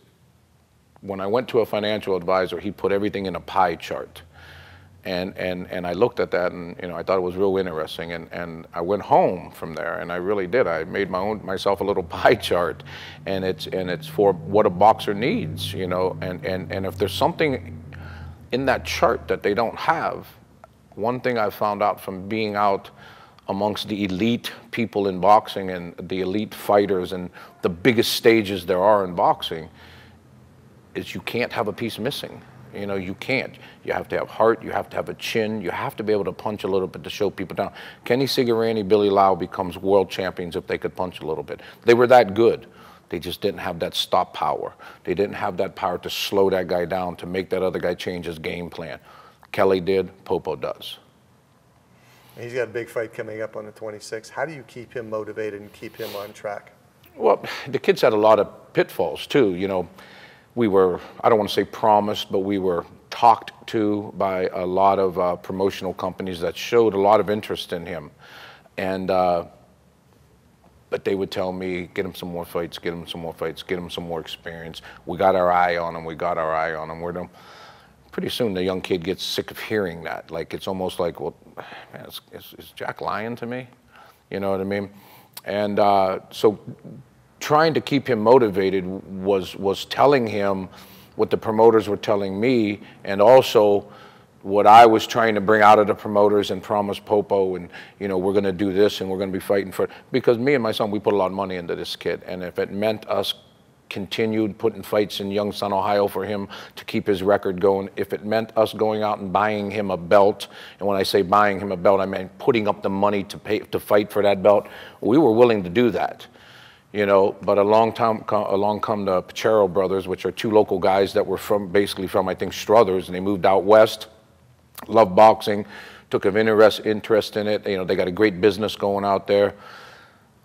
when I went to a financial advisor, he put everything in a pie chart. And I looked at that, and you know, I thought it was real interesting, and I went home from there, and I really did. I made myself a little pie chart, and it's for what a boxer needs, you know, and if there's something in that chart that they don't have, one thing I found out from being out amongst the elite people in boxing and the elite fighters and the biggest stages there are in boxing is you can't have a piece missing. You know, you can't. You have to have heart, you have to have a chin, you have to be able to punch a little bit to show people down. Kenny Cigarani, Billy Lau becomes world champions if they could punch a little bit. They were that good. They just didn't have that stop power. They didn't have that power to slow that guy down, to make that other guy change his game plan. Kelly did, Popo does. He's got a big fight coming up on the 26th. How do you keep him motivated and keep him on track? Well, the kids had a lot of pitfalls too, you know. We were, I don't want to say promised, but we were talked to by a lot of promotional companies that showed a lot of interest in him. And, but they would tell me, get him some more fights, get him some more fights, get him some more experience. We got our eye on him, we got our eye on him. Pretty soon the young kid gets sick of hearing that. Like, it's almost like, well, man, is Jack lying to me? You know what I mean? And so trying to keep him motivated was telling him what the promoters were telling me, and also what I was trying to bring out of the promoters and promise Popo, and you know, we're going to do this and we're going to be fighting for it. Because me and my son, we put a lot of money into this kid, and if it meant us continued putting fights in Youngstown, Ohio for him to keep his record going, if it meant us going out and buying him a belt, and when I say buying him a belt, I mean putting up the money to fight for that belt, we were willing to do that. You know, but along come the Sherrill Brothers, which are 2 local guys that were basically from, I think, Struthers, and they moved out west, loved boxing, took an interest in it. You know, they got a great business going out there.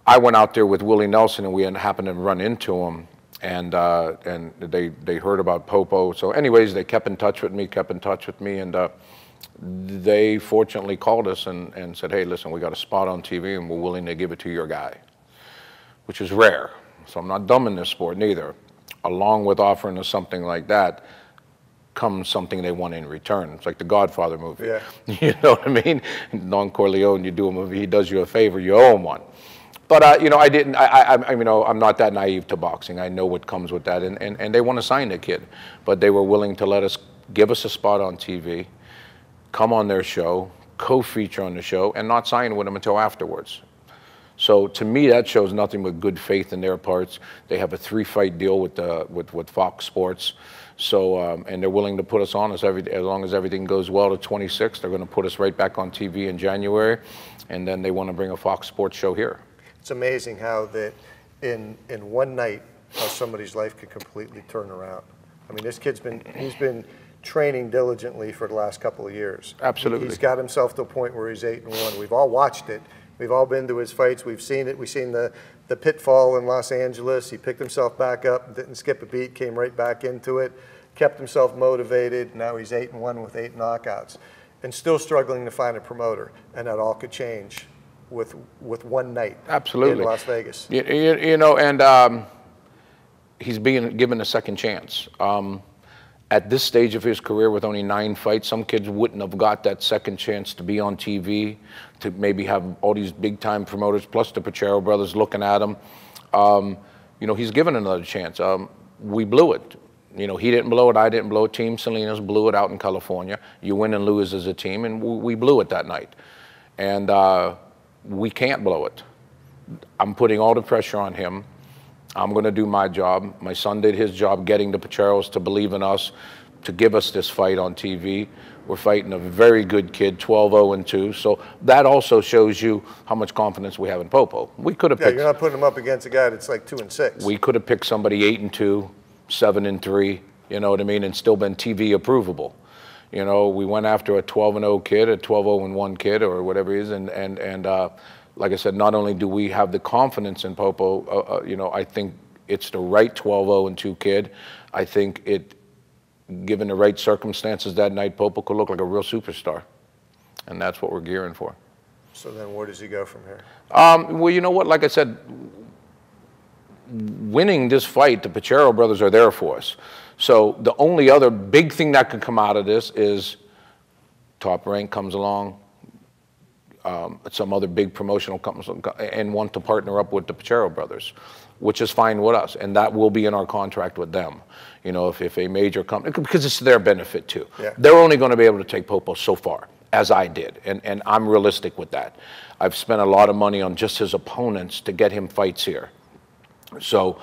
I went out there with Willie Nelson, and we happened to run into him, and they heard about Popo. So anyways, they kept in touch with me, and they fortunately called us and said, hey, listen, we got a spot on TV, and we're willing to give it to your guy, which is rare. So I'm not dumb in this sport neither. Along with offering us something like that comes something they want in return. It's like the Godfather movie. Yeah. You know what I mean? Don Corleone, you do a movie, he does you a favor, you owe him one. But you know, you know, I'm not that naive to boxing. I know what comes with that, and they want to sign the kid, but they were willing to give us a spot on TV, come on their show, co-feature on the show, and not sign with them until afterwards. So to me, that shows nothing but good faith in their parts. They have a 3-fight deal with Fox Sports. So, and they're willing to put us on as long as everything goes well to 26. They're going to put us right back on TV in January, and then they want to bring a Fox Sports show here. It's amazing how that in one night, how somebody's life could completely turn around. I mean, this kid's he's been training diligently for the last couple of years. Absolutely. He's got himself to a point where he's 8-1. We've all watched it. We've all been to his fights. We've seen it. We've seen the pitfall in Los Angeles. He picked himself back up, didn't skip a beat, came right back into it, kept himself motivated. Now he's 8-1 with 8 knockouts and still struggling to find a promoter. And that all could change with one night. Absolutely. In Las Vegas. You know, and he's being given a second chance. At this stage of his career with only 9 fights, some kids wouldn't have got that second chance to be on TV, to maybe have all these big-time promoters, plus the Sherrill Brothers looking at him. You know, he's given another chance. We blew it. You know, he didn't blow it, I didn't blow it. Team Salinas blew it out in California. You win and lose as a team, and we blew it that night. And we can't blow it. I'm putting all the pressure on him. I'm going to do my job. My son did his job getting the Sherrills to believe in us, to give us this fight on TV. We're fighting a very good kid, 12-0-2. So that also shows you how much confidence we have in Popo. We could have picked. You're not putting him up against a guy that's like 2-6. We could have picked somebody 8-2, 7-3. You know what I mean, and still been TV approvable. You know, we went after a 12-0 kid, a 12-0-1 kid, or whatever it is, and like I said, not only do we have the confidence in Popo, you know, I think it's the right 12-0-2 kid. I think given the right circumstances that night, Popo could look like a real superstar. And that's what we're gearing for. So then where does he go from here? Well, you know what, like I said, winning this fight, the Sherrill Brothers are there for us. So the only other big thing that could come out of this is Top Rank comes along, some other big promotional companies, and want to partner up with the Sherrill Brothers, which is fine with us, and that will be in our contract with them. You know, if a major company, because it's their benefit too. Yeah. They're only going to be able to take Popo so far, as I did, and I'm realistic with that. I've spent a lot of money on just his opponents to get him fights here. So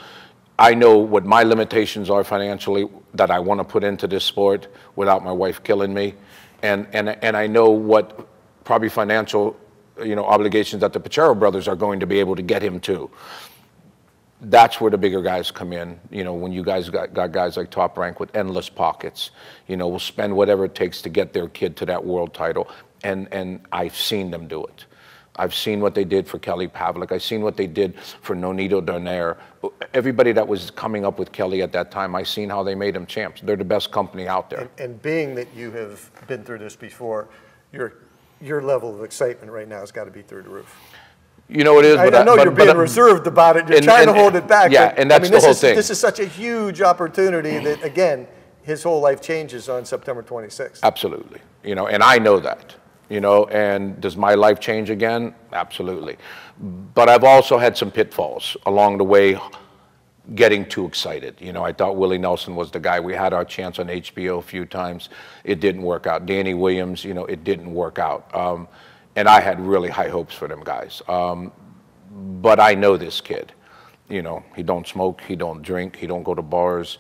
I know what my limitations are financially that I want to put into this sport without my wife killing me, and I know what probably financial, you know, obligations that the Sherrill Brothers are going to be able to get him to. That's where the bigger guys come in. You know, when you guys got guys like Top Rank with endless pockets, you know, will spend whatever it takes to get their kid to that world title, and I've seen them do it. I've seen what they did for Kelly Pavlik. I've seen what they did for Nonito Donaire. Everybody that was coming up with Kelly at that time, I've seen how they made them champs. They're the best company out there. And being that you have been through this before, your level of excitement right now has got to be through the roof. You know it is, but I know you're being reserved about it. You're trying to hold it back. Yeah, and that's the whole thing. This is such a huge opportunity that, again, his whole life changes on September 26th. Absolutely. You know, and I know that. You know, and does my life change again? Absolutely. But I've also had some pitfalls along the way, getting too excited. You know, I thought Willie Nelson was the guy. We had our chance on HBO a few times. It didn't work out. Danny Williams, you know, it didn't work out. And I had really high hopes for them guys. But I know this kid. You know, he don't smoke, he don't drink, he don't go to bars,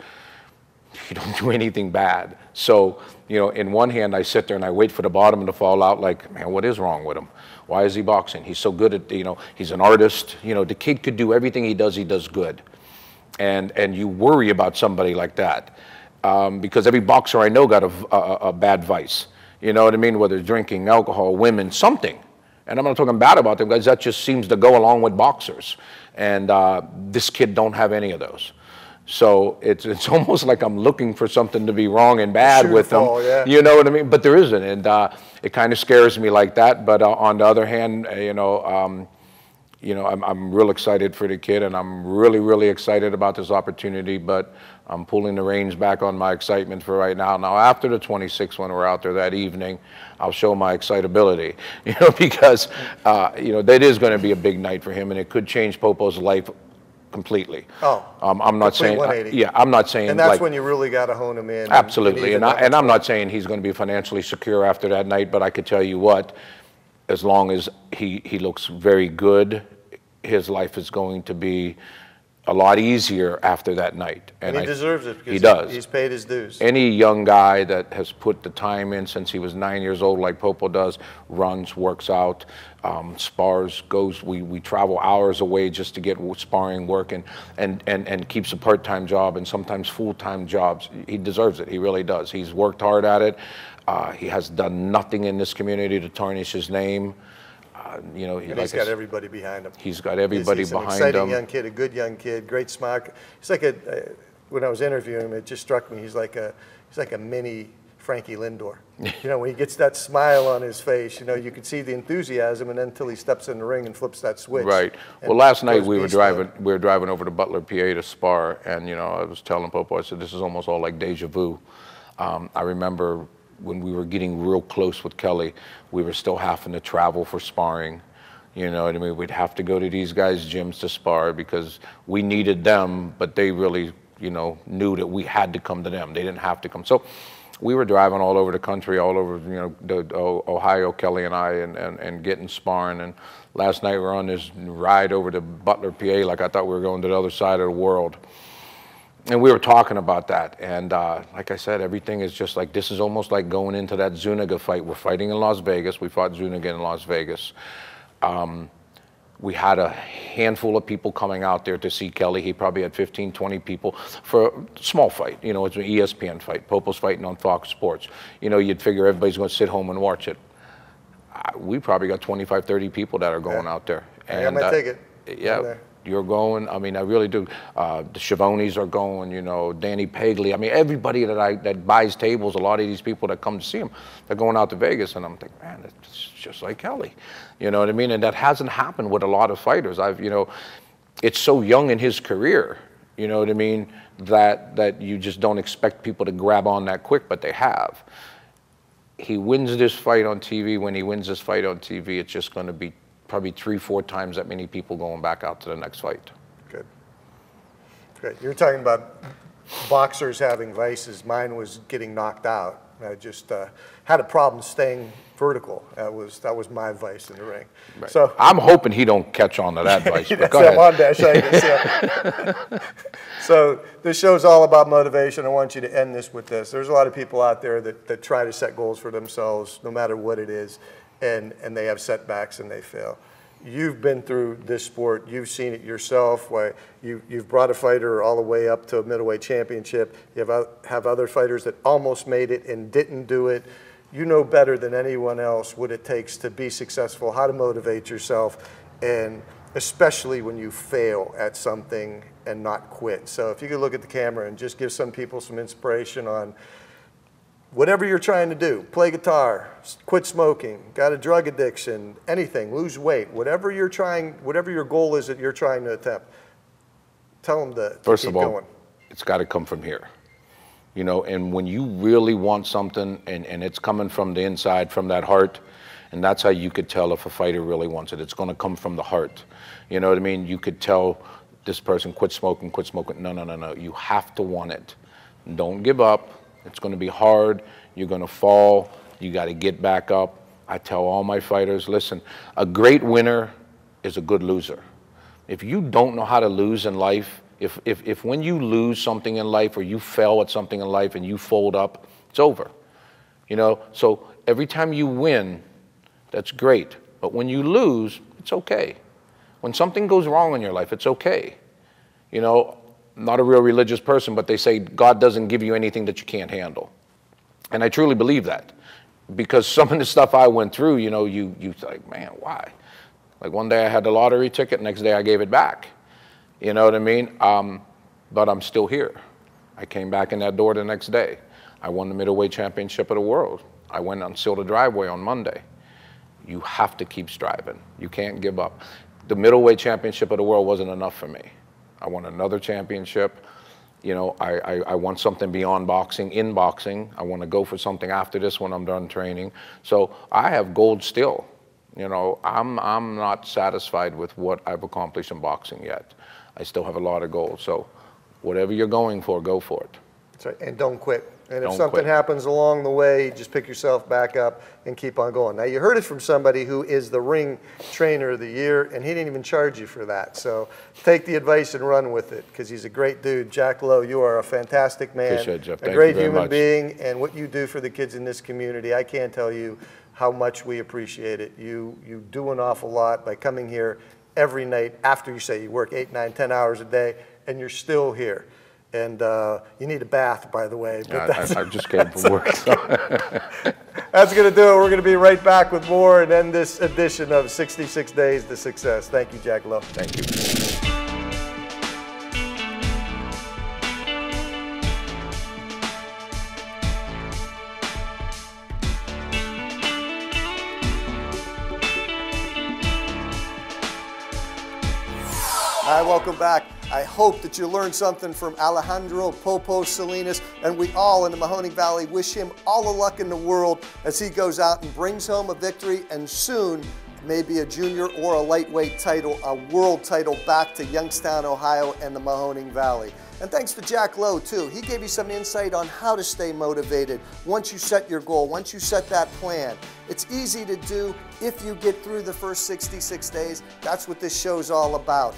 he don't do anything bad. So, you know, in one hand, I sit there and I wait for the bottom to fall out like, man, what is wrong with him? Why is he boxing? He's so good at, you know, he's an artist. You know, the kid could do everything he does good. And you worry about somebody like that because every boxer I know got a bad vice. You know what I mean? Whether it's drinking, alcohol, women, something. And I'm not talking bad about them guys. That just seems to go along with boxers. And this kid don't have any of those. So it's almost like I'm looking for something to be wrong and bad with them. Yeah. You know what I mean? But there isn't. And it kind of scares me like that. But on the other hand, you know, I'm real excited for the kid, and I'm really, really excited about this opportunity, but I'm pulling the reins back on my excitement for right now. Now, after the 26th, when we're out there that evening, I'll show my excitability, you know, because, you know, that is going to be a big night for him, and it could change Popo's life completely. Oh, I'm not saying, yeah, I'm not saying. And that's like, when you really got to hone him in. Absolutely, and I'm not saying he's going to be financially secure after that night, but I could tell you what, as long as he looks very good, his life is going to be a lot easier after that night. And he deserves it because he does. He's paid his dues. Any young guy that has put the time in since he was 9 years old, like Popo does, runs, works out, spars, goes, we travel hours away just to get sparring work, and keeps a part-time job and sometimes full-time jobs. He deserves it, he really does. He's worked hard at it. He has done nothing in this community to tarnish his name. You know, and he's got everybody behind him. He's got everybody behind him. He's an exciting young kid, a good young kid, great smile. He's like when I was interviewing him, it just struck me. He's like a mini Frankie Lindor. You know, when he gets that smile on his face, you know, you can see the enthusiasm, and then until he steps in the ring and flips that switch. Right. Well, last night we were driving over to Butler, PA to spar, and you know, I was telling Popo, I said, this is almost all like deja vu. I remember when we were getting real close with Kelly, we were still having to travel for sparring. You know what I mean? We'd have to go to these guys' gyms to spar because we needed them, but they really, you know, knew that we had to come to them. They didn't have to come. So we were driving all over the country, all over, you know, Ohio, Kelly and I, and getting sparring. And last night we were on this ride over to Butler, PA, like I thought we were going to the other side of the world. And we were talking about that, and like I said, everything is just like, this is almost like going into that Zuniga fight. We're fighting in Las Vegas. We fought Zuniga in Las Vegas. We had a handful of people coming out there to see Kelly. He probably had 15, 20 people for a small fight. You know, it's an ESPN fight. Popo's fighting on Fox Sports. You know, you'd figure everybody's going to sit home and watch it. We probably got 25, 30 people that are going out there. And I might take it. Yeah. You're going. I mean, I really do. The Schiavones are going. You know, Danny Pagley. I mean, everybody that buys tables. A lot of these people that come to see him, they're going out to Vegas, and I'm thinking, man, it's just like Kelly. You know what I mean? And that hasn't happened with a lot of fighters. You know, it's so young in his career. You know what I mean? That you just don't expect people to grab on that quick, but they have. He wins this fight on TV. When he wins this fight on TV, it's just going to be probably 3-4 times that many people going back out to the next fight. Good. Good. You're talking about boxers having vices. Mine was getting knocked out. I just had a problem staying vertical. That was my vice in the ring. Right. So I'm hoping he don't catch on to that vice. But go ahead. Ondash, yeah. So this show's all about motivation. I want you to end this with this. There's a lot of people out there that try to set goals for themselves, no matter what it is. And they have setbacks and they fail. You've been through this sport. You've seen it yourself. You've brought a fighter all the way up to a middleweight championship. You have other fighters that almost made it and didn't do it. You know better than anyone else what it takes to be successful, how to motivate yourself, and especially when you fail at something and not quit. So if you could look at the camera and just give some people some inspiration on whatever you're trying to do, play guitar, quit smoking, got a drug addiction, anything, lose weight, whatever your goal is that you're trying to attempt, tell them to First keep of all, going. It's got to come from here. You know, and when you really want something and it's coming from the inside, from that heart, and that's how you could tell if a fighter really wants it. It's going to come from the heart. You know what I mean? You could tell this person, quit smoking, quit smoking. No, no, no, no. You have to want it. Don't give up. It's going to be hard. You're going to fall. You got to get back up. I tell all my fighters, listen, a great winner is a good loser. If you don't know how to lose in life, if when you lose something in life or you fail at something in life and you fold up, it's over. You know, so every time you win, that's great. But when you lose, it's okay. When something goes wrong in your life, it's okay. You know, I'm not a real religious person, but they say God doesn't give you anything that you can't handle. And I truly believe that. Because some of the stuff I went through, you know, you like, man, why? Like one day I had the lottery ticket, next day I gave it back. You know what I mean? But I'm still here. I came back in that door the next day. I won the middleweight championship of the world. I went on Seal the Driveway on Monday. You have to keep striving. You can't give up. The middleweight championship of the world wasn't enough for me. I won another championship. You know, I want something beyond boxing, in boxing. I want to go for something after this when I'm done training. So I have gold still. You know, I'm not satisfied with what I've accomplished in boxing yet. I still have a lot of goals. So whatever you're going for, go for it. That's right, and don't quit. And if Don't something quit. happens along the way, just pick yourself back up and keep on going. Now, you heard it from somebody who is the ring trainer of the year, and he didn't even charge you for that. So take the advice and run with it, because he's a great dude. Jack Lowe, you are a fantastic man, Appreciate it, Jeff. a Thank great you very human much. being, and what you do for the kids in this community, I can't tell you how much we appreciate it. You do an awful lot by coming here every night after you say you work 8, 9, 10 hours a day, and you're still here. And you need a bath, by the way. But I just came from work. So. That's going to do it. We're going to be right back with more and end this edition of 66 Days to Success. Thank you, Jack Lowe. Thank you. Hi, welcome back. I hope that you learned something from Alejandro Popo Salinas, and we all in the Mahoning Valley wish him all the luck in the world as he goes out and brings home a victory, and soon maybe a junior or a lightweight title, a world title back to Youngstown, Ohio and the Mahoning Valley. And thanks to Jack Lowe too. He gave you some insight on how to stay motivated once you set your goal, once you set that plan. It's easy to do if you get through the first 66 days. That's what this show's all about.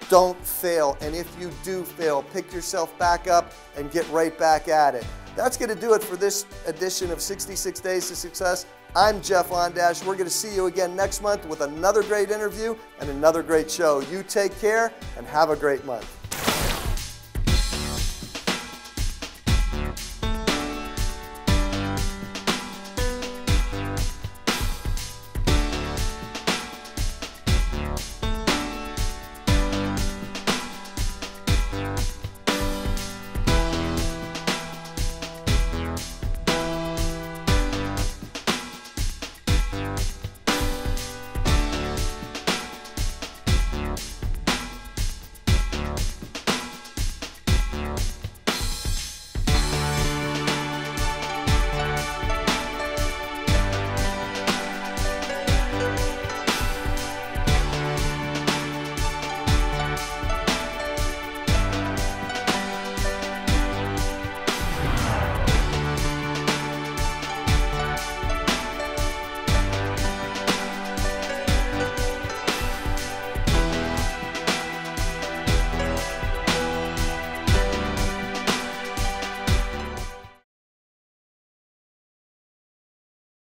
Don't fail, and if you do fail, pick yourself back up and get right back at it. That's going to do it for this edition of 66 Days to Success. I'm Jeff Ondash. We're going to see you again next month with another great interview and another great show. You take care and have a great month.